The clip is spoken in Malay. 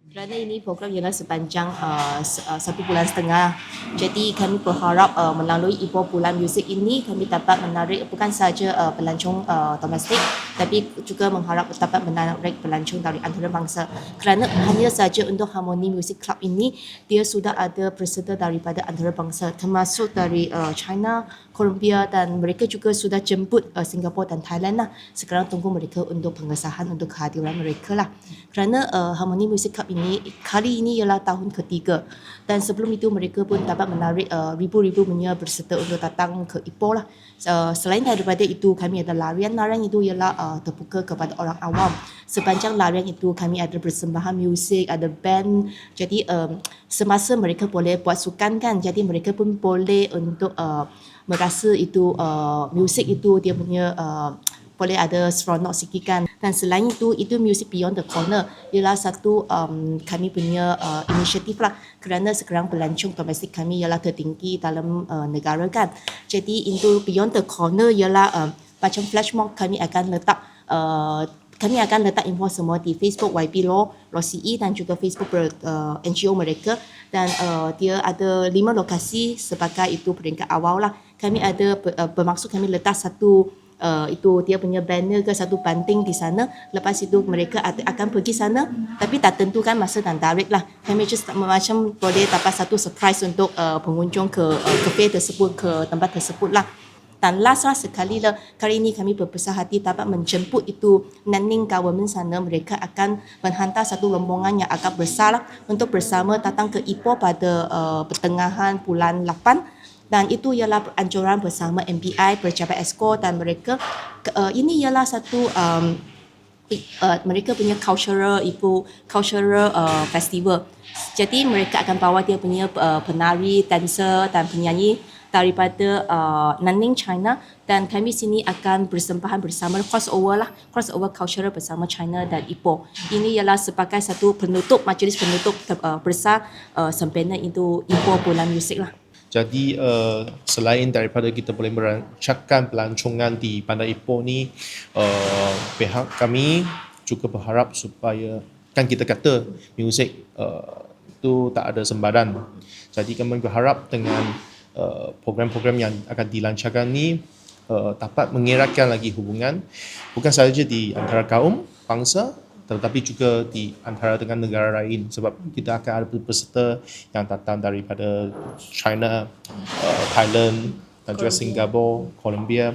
Kerana ini program ialah sepanjang 1.5 bulan. Jadi kami berharap melalui Ipoh Bulan Muzik ini kami dapat menarik bukan sahaja pelancong domestik, tapi juga mengharap dapat menarik pelancong dari antarabangsa. Kerana hanya saja untuk Harmony Music Club ini, dia sudah ada peserta daripada antarabangsa termasuk dari China, Colombia, dan mereka juga sudah jemput Singapura dan Thailand lah. Sekarang tunggu mereka untuk pengesahan untuk kehadiran mereka lah. Kerana Harmony Music Club ini kali ini ialah tahun ketiga, dan sebelum itu mereka pun dapat menarik ribu-ribu punya peserta untuk datang ke Ipoh lah. Selain daripada itu, kami ada larian itu ialah terbuka kepada orang awam. Sepanjang larian itu kami ada persembahan muzik, ada band. Jadi semasa mereka boleh buat sukan kan, jadi mereka pun boleh untuk merasa itu muzik itu dia punya boleh ada seronok sikit kan. Dan selain itu Music Beyond the Corner ialah satu kami punya inisiatif lah, kerana sekarang pelancong domestik kami ialah tertinggi dalam negara kan. Jadi itu Beyond the Corner ialah macam flash mob kami akan letak info semua di Facebook YB Law CE dan juga Facebook NGO mereka, dan dia ada 5 lokasi sebagai itu peringkat awal lah. Kami ada bermaksud kami letak satu itu dia punya banner ke satu banting di sana. Lepas itu mereka akan pergi sana, tapi tak tentukan masa dan tarikh lah. Kami just macam boleh dapat satu surprise untuk pengunjung ke kafe tersebut, ke tempat tersebut lah. Dan last lah sekali lah, kali ini kami berbesar hati dapat menjemput itu Nanning Government sana. Mereka akan menghantar satu rombongan yang agak besar lah untuk bersama datang ke Ipoh pada pertengahan bulan 8. Dan itu ialah anjuran bersama MPI, Pejabat Exco, dan mereka ini ialah satu mereka punya cultural festival. Jadi mereka akan bawa dia punya penari, dancer dan penyanyi daripada Nanning, China, dan kami sini akan bersembahan bersama crossover cultural bersama China dan Ipoh. Ini ialah sebagai satu majlis penutup besar sempena itu Ipoh Bulan Muzik lah. Jadi selain daripada kita boleh merancangkan pelancongan di Bandar Ipoh ni, pihak kami juga berharap supaya, kan kita kata muzik itu tak ada sembaran. Jadi kami berharap dengan program-program yang akan dilancarkan ni dapat mengeratkan lagi hubungan bukan sahaja di antara kaum bangsa, tetapi juga di antara dengan negara lain, sebab kita akan ada peserta yang datang daripada China, Thailand dan juga Singapura, Colombia.